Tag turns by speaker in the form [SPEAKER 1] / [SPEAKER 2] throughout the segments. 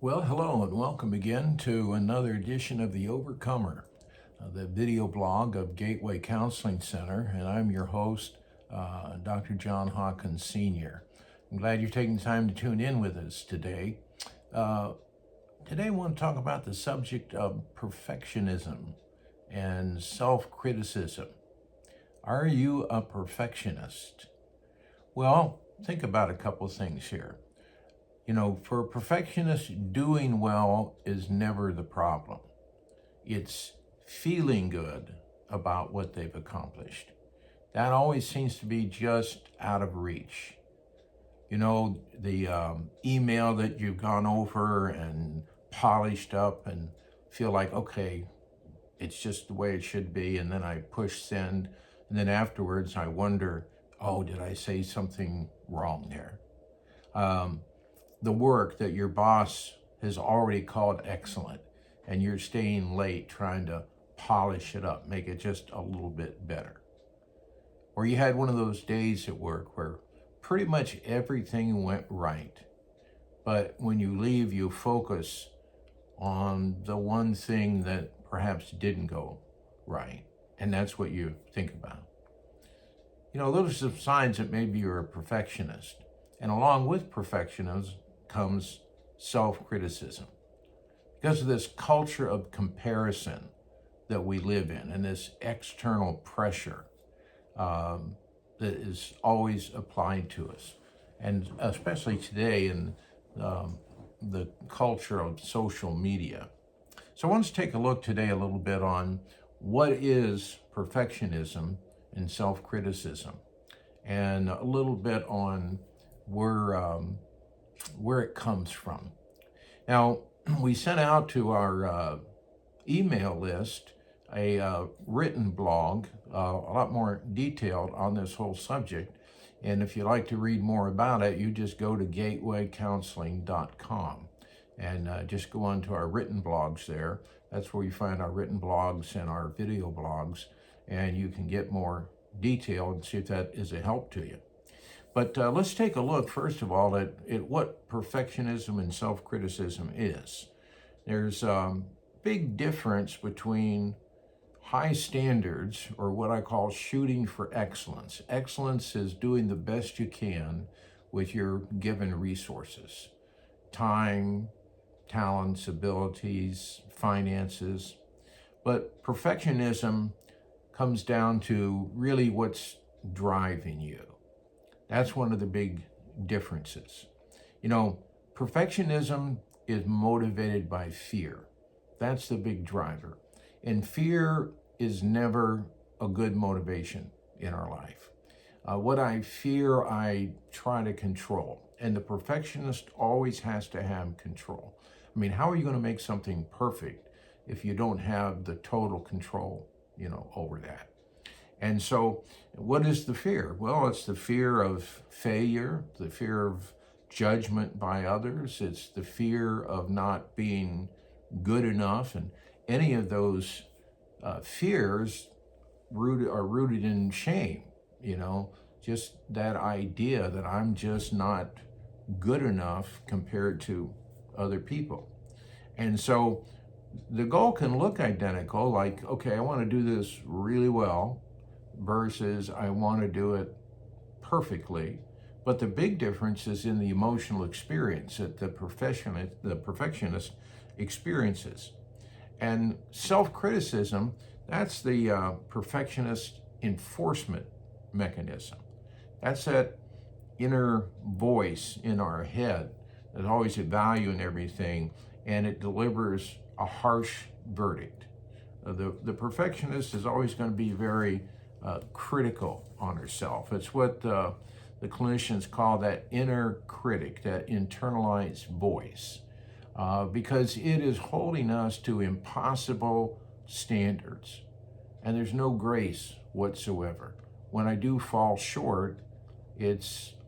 [SPEAKER 1] Well, hello and welcome again to another edition of The Overcomer, the video blog of Gateway Counseling Center, and I'm your host, Dr. John Hawkins Sr. I'm glad you're taking time to tune in with us today. Today I want to talk about the subject of perfectionism and self-criticism. Are you a perfectionist? Well, think about a couple things here. For a perfectionist, doing well is never the problem. It's feeling good about what they've accomplished. That always seems to be just out of reach. The email that you've gone over and polished up and feel like, okay, it's just the way it should be. And then I push send. And then afterwards I wonder, oh, did I say something wrong there? The work that your boss has already called excellent, and you're staying late trying to polish it up, make it just a little bit better. Or you had one of those days at work where pretty much everything went right, but when you leave, you focus on the one thing that perhaps didn't go right, and that's what you think about. Those are some signs that maybe you're a perfectionist. And along with perfectionism comes self-criticism. Because of this culture of comparison that we live in and this external pressure that is always applied to us. And especially today in the culture of social media. So I want to take a look today a little bit on what is perfectionism and self-criticism, and a little bit on where it comes from. Now, we sent out to our email list a written blog, a lot more detailed on this whole subject. And if you'd like to read more about it, you just go to gatewaycounseling.com and just go on to our written blogs there. That's where you find our written blogs and our video blogs, and you can get more detail and see if that is a help to you. But let's take a look, first of all, at what perfectionism and self-criticism is. There's a big difference between high standards, or what I call shooting for excellence. Excellence is doing the best you can with your given resources: time, talents, abilities, finances. But perfectionism comes down to really what's driving you. That's one of the big differences. Perfectionism is motivated by fear. That's the big driver. And fear is never a good motivation in our life. What I fear, I try to control. And the perfectionist always has to have control. I mean, how are you going to make something perfect if you don't have the total control, over that? And so what is the fear? Well, it's the fear of failure, the fear of judgment by others. It's the fear of not being good enough. And any of those fears are rooted in shame, just that idea that I'm just not good enough compared to other people. And so the goal can look identical, like, okay, I want to do this really well, versus I want to do it perfectly. But the big difference is in the emotional experience that the perfectionist experiences. And self-criticism, that's the perfectionist enforcement mechanism. That's that inner voice in our head that's always evaluating everything, and it delivers a harsh verdict. The perfectionist is always going to be very critical on herself. It's what the clinicians call that inner critic, that internalized voice, because it is holding us to impossible standards, and there's no grace whatsoever. When I do fall short,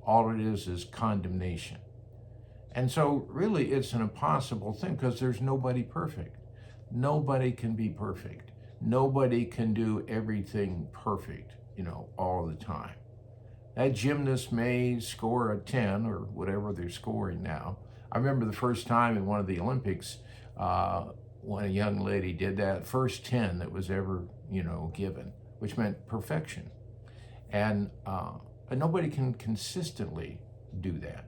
[SPEAKER 1] all it is condemnation. And so really it's an impossible thing, because there's nobody perfect. Nobody can be perfect. Nobody can do everything perfect, all the time. That gymnast may score a 10 or whatever they're scoring now I remember the first time in one of the Olympics when a young lady did that, first 10 that was ever, given, which meant perfection. And but nobody can consistently do that.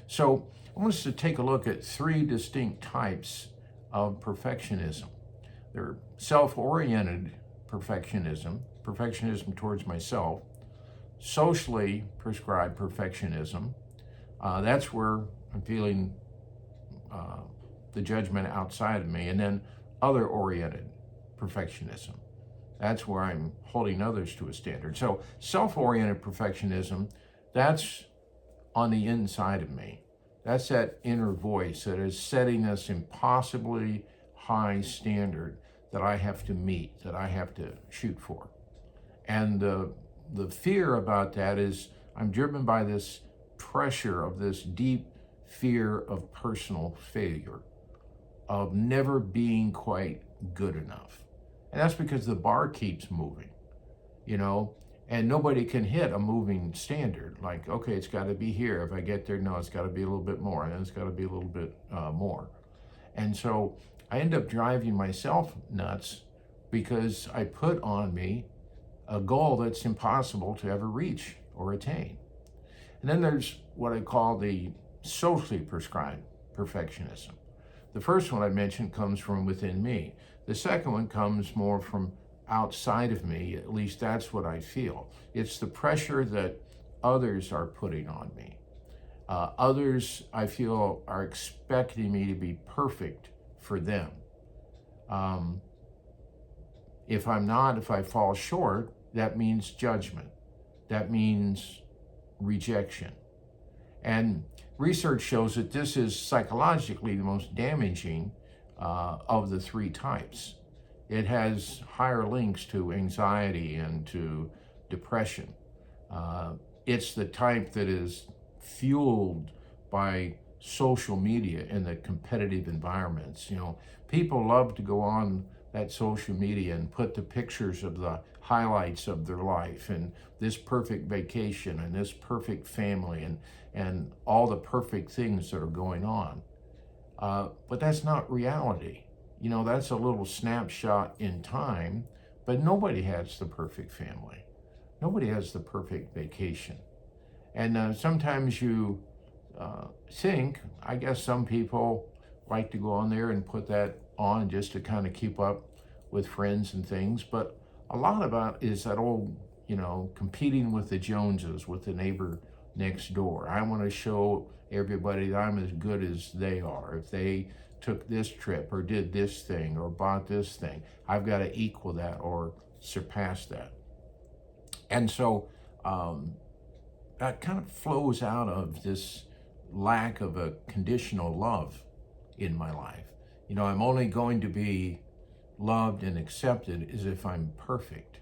[SPEAKER 1] So I want us to take a look at three distinct types of perfectionism. They're self-oriented perfectionism, perfectionism towards myself, socially prescribed perfectionism. That's where I'm feeling the judgment outside of me, and then other-oriented perfectionism. That's where I'm holding others to a standard. So self-oriented perfectionism, that's on the inside of me. That's that inner voice that is setting this impossibly high standard that I have to meet, that I have to shoot for. And the fear about that is I'm driven by this pressure of this deep fear of personal failure, of never being quite good enough. And that's because the bar keeps moving, and nobody can hit a moving standard. Like, okay, it's got to be here. If I get there, no, it's got to be a little bit more, and then it's got to be a little bit more. And so I end up driving myself nuts because I put on me a goal that's impossible to ever reach or attain. And then there's what I call the socially prescribed perfectionism. The first one I mentioned comes from within me. The second one comes more from outside of me. At least that's what I feel. It's the pressure that others are putting on me. Others, I feel, are expecting me to be perfect for them. If I'm not, if I fall short, that means judgment. That means rejection. And research shows that this is psychologically the most damaging of the three types. It has higher links to anxiety and to depression. It's the type that is fueled by social media and the competitive environments. People love to go on that social media and put the pictures of the highlights of their life and this perfect vacation and this perfect family and all the perfect things that are going on. But that's not reality. That's a little snapshot in time, but nobody has the perfect family. Nobody has the perfect vacation. And sometimes you think, I guess some people like to go on there and put that on just to kind of keep up with friends and things, but a lot about is that old, competing with the Joneses, with the neighbor next door. I want to show everybody that I'm as good as they are. If they took this trip or did this thing or bought this thing, I've got to equal that or surpass that. And so that kind of flows out of this lack of a conditional love in my life. I'm only going to be loved and accepted as if I'm perfect.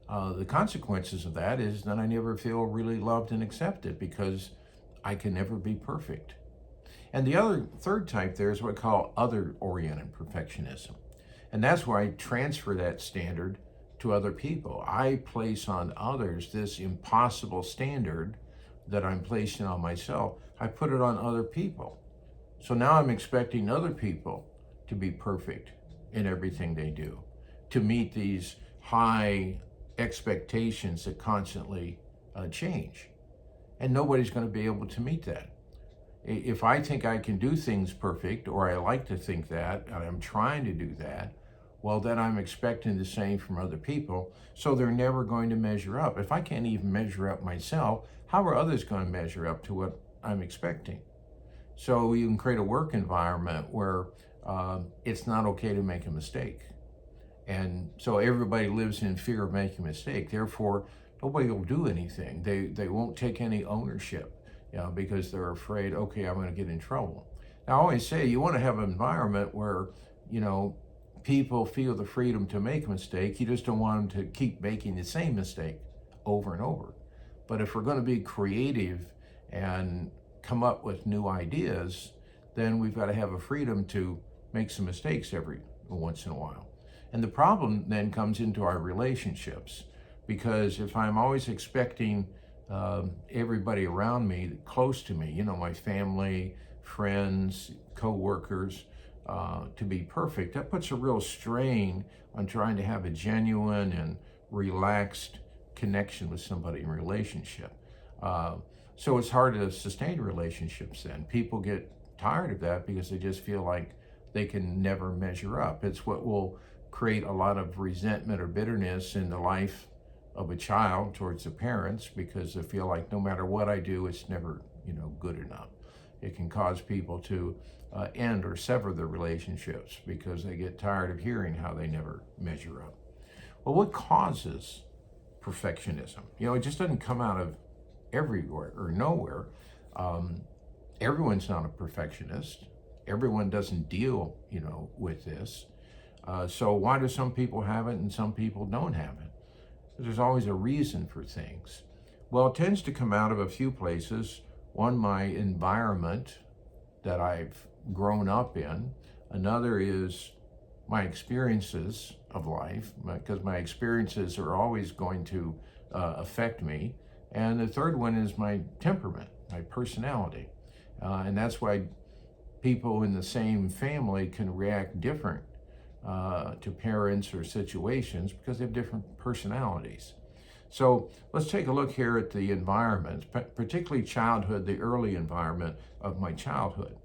[SPEAKER 1] The consequences of that is that I never feel really loved and accepted because I can never be perfect. And the third type there is what I call other-oriented perfectionism. And that's where I transfer that standard to other people. I place on others this impossible standard that I'm placing on myself. I put it on other people. So now I'm expecting other people to be perfect in everything they do, to meet these high expectations that constantly change. And nobody's going to be able to meet that. If I think I can do things perfect, or I like to think that, and I'm trying to do that, well, then I'm expecting the same from other people, so they're never going to measure up. If I can't even measure up myself, how are others going to measure up to what I'm expecting? So you can create a work environment where it's not okay to make a mistake. And so everybody lives in fear of making a mistake. Therefore, nobody will do anything. They won't take any ownership, because they're afraid, okay, I'm going to get in trouble. Now, I always say you want to have an environment where, people feel the freedom to make a mistake. You just don't want them to keep making the same mistake over and over. But if we're going to be creative and come up with new ideas, then we've got to have a freedom to make some mistakes every once in a while. And the problem then comes into our relationships, because if I'm always expecting everybody around me, close to me, my family, friends, co-workers, to be perfect. That puts a real strain on trying to have a genuine and relaxed connection with somebody in relationship. So it's hard to sustain relationships then. People get tired of that because they just feel like they can never measure up. It's what will create a lot of resentment or bitterness in the life of a child towards the parents, because they feel like no matter what I do, it's never, good enough. It can cause people to end or sever their relationships because they get tired of hearing how they never measure up. Well, what causes perfectionism? It just doesn't come out of everywhere or nowhere. Everyone's not a perfectionist. Everyone doesn't deal, with this. So why do some people have it and some people don't have it? There's always a reason for things. Well, it tends to come out of a few places. One, my environment that I've grown up in. Another is my experiences of life, because my experiences are always going to affect me. And the third one is my temperament, my personality. And that's why people in the same family can react different to parents or situations, because they have different personalities. So let's take a look here at the environment, particularly childhood, the early environment of my childhood.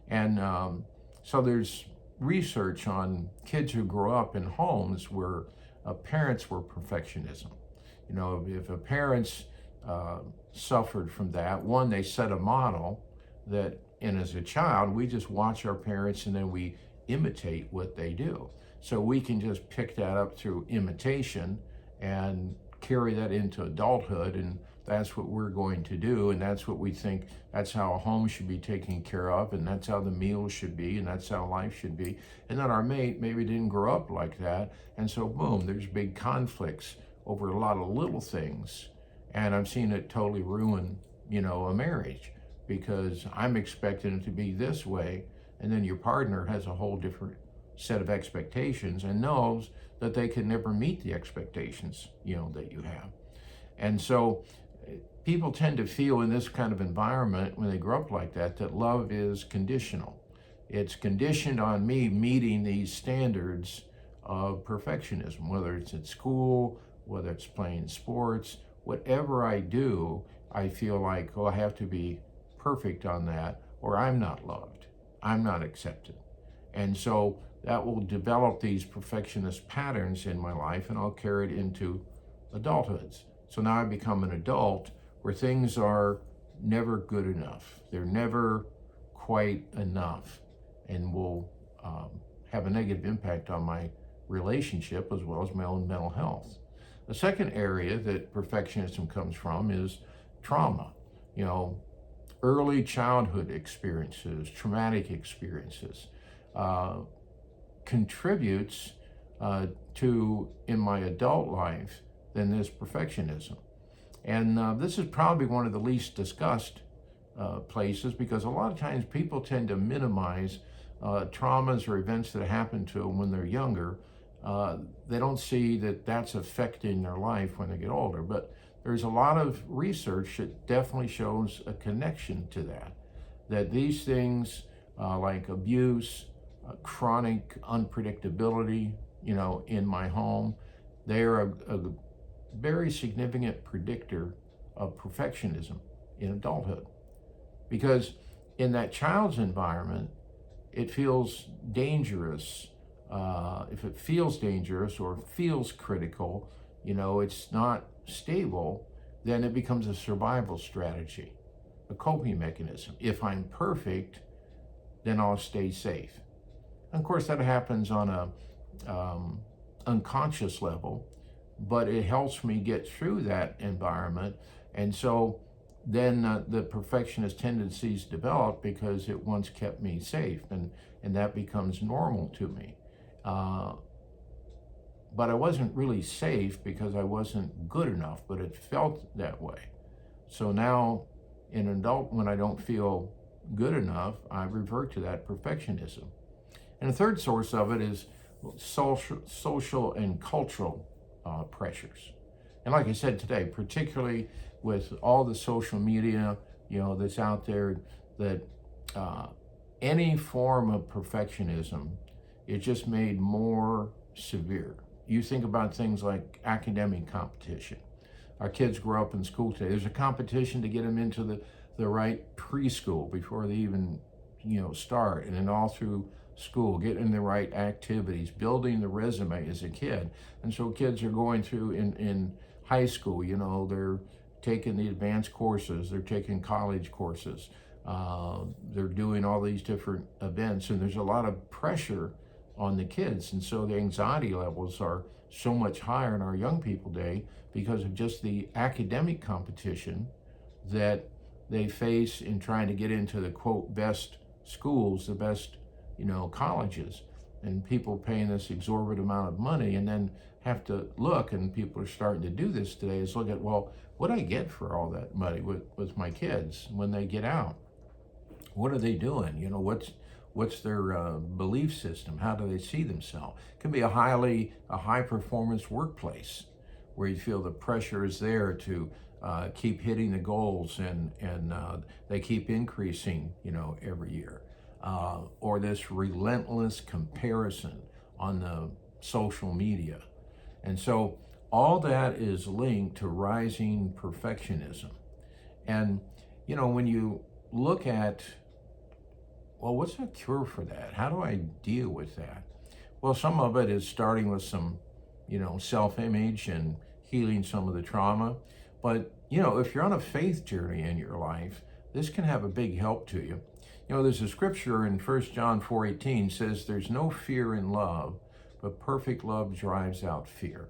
[SPEAKER 1] And so there's research on kids who grow up in homes where parents were perfectionism. If a parents suffered from that, one, they set a model that, and as a child, we just watch our parents and then we imitate what they do. So we can just pick that up through imitation and carry that into adulthood, and that's what we're going to do, and that's what we think, that's how a home should be taken care of, and that's how the meals should be, and that's how life should be. And then our mate maybe didn't grow up like that, and so boom, there's big conflicts over a lot of little things. And I've seen it totally ruin, a marriage, because I'm expecting it to be this way, and then your partner has a whole different set of expectations and knows that they can never meet the expectations, that you have. And so people tend to feel in this kind of environment, when they grow up like that, that love is conditional. It's conditioned on me meeting these standards of perfectionism, whether it's at school, whether it's playing sports, whatever I do, I feel like, I have to be perfect on that, or I'm not loved, I'm not accepted. And so that will develop these perfectionist patterns in my life, and I'll carry it into adulthoods. So now I become an adult where things are never good enough. They're never quite enough, and will have a negative impact on my relationship as well as my own mental health. The second area that perfectionism comes from is trauma. Early childhood experiences, traumatic experiences, contributes to, in my adult life, than this perfectionism. And this is probably one of the least discussed places, because a lot of times people tend to minimize traumas or events that happen to them when they're younger. They don't see that that's affecting their life when they get older. But there's a lot of research that definitely shows a connection to that these things like abuse, chronic unpredictability, in my home, they are a very significant predictor of perfectionism in adulthood. Because in that child's environment, it feels dangerous. If it feels dangerous or feels critical, it's not stable, then it becomes a survival strategy, a coping mechanism. If I'm perfect, then I'll stay safe. And of course, that happens on a unconscious level, but it helps me get through that environment. And so then the perfectionist tendencies develop because it once kept me safe, and that becomes normal to me. But I wasn't really safe because I wasn't good enough, but it felt that way. So now in adult, when I don't feel good enough, I revert to that perfectionism. And the third source of it is social and cultural pressures. And like I said today, particularly with all the social media, that's out there, that uh, any form of perfectionism, it just made more severe. You think about things like academic competition. Our kids grow up in school today. There's a competition to get them into the right preschool before they even, start, and then all through school, getting the right activities, building the resume as a kid. And so kids are going through in high school, they're taking the advanced courses, they're taking college courses, they're doing all these different events, and there's a lot of pressure on the kids. And so the anxiety levels are so much higher in our young people today because of just the academic competition that they face in trying to get into the quote best schools, the best, colleges, and people paying this exorbitant amount of money, and then have to look, and people are starting to do this today, is look at, well, what do I get for all that money with my kids when they get out? What are they doing? What's their belief system? How do they see themselves? It can be a high performance workplace where you feel the pressure is there to keep hitting the goals, and they keep increasing, every year. Or this relentless comparison on the social media. And so all that is linked to rising perfectionism. And, when you look at, well, what's the cure for that? How do I deal with that? Well, some of it is starting with some, self-image and healing some of the trauma. But, if you're on a faith journey in your life, this can have a big help to you. There's a scripture in 1 John 4:18 says, there's no fear in love, but perfect love drives out fear.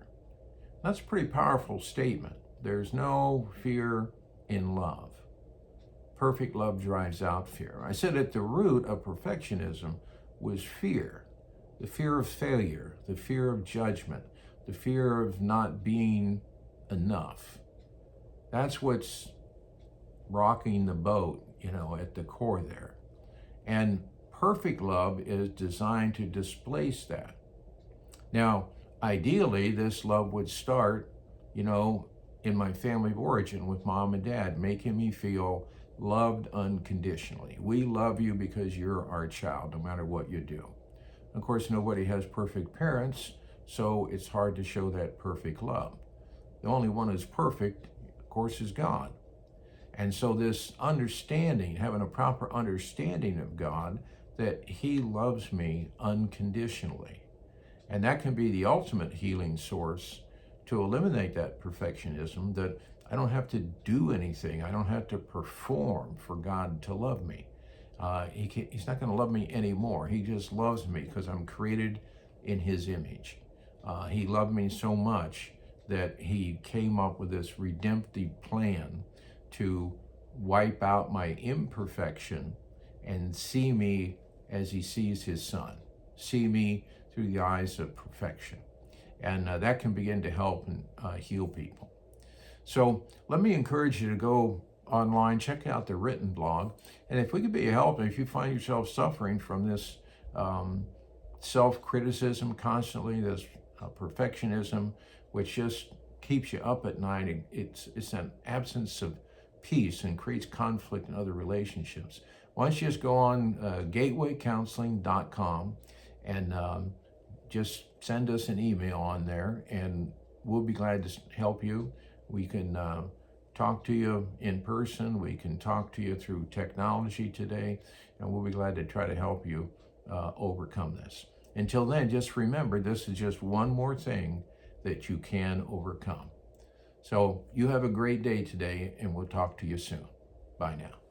[SPEAKER 1] That's a pretty powerful statement. There's no fear in love. Perfect love drives out fear. I said at the root of perfectionism was fear. The fear of failure, the fear of judgment, the fear of not being enough. That's what's rocking the boat, at the core there. And perfect love is designed to displace that. Now, ideally, this love would start, in my family of origin with mom and dad, making me feel loved unconditionally. We love you because you're our child, no matter what you do. Of course, nobody has perfect parents, so it's hard to show that perfect love. The only one who's perfect, of course, is God. And so this understanding, having a proper understanding of God, that he loves me unconditionally. And that can be the ultimate healing source to eliminate that perfectionism, that I don't have to do anything. I don't have to perform for God to love me. He's not going to love me anymore. He just loves me because I'm created in his image. He loved me so much that he came up with this redemptive plan to wipe out my imperfection and see me as he sees his son, see me through the eyes of perfection. And that can begin to help and heal people. So let me encourage you to go online, check out the written blog. And if we could be a help, if you find yourself suffering from this self-criticism constantly, this perfectionism, which just keeps you up at night, it's an absence of peace and creates conflict in other relationships. Why don't you just go on gatewaycounseling.com and just send us an email on there, and we'll be glad to help you. We can talk to you in person. We can talk to you through technology today, and we'll be glad to try to help you overcome this. Until then, just remember, this is just one more thing that you can overcome. So you have a great day today, and we'll talk to you soon. Bye now.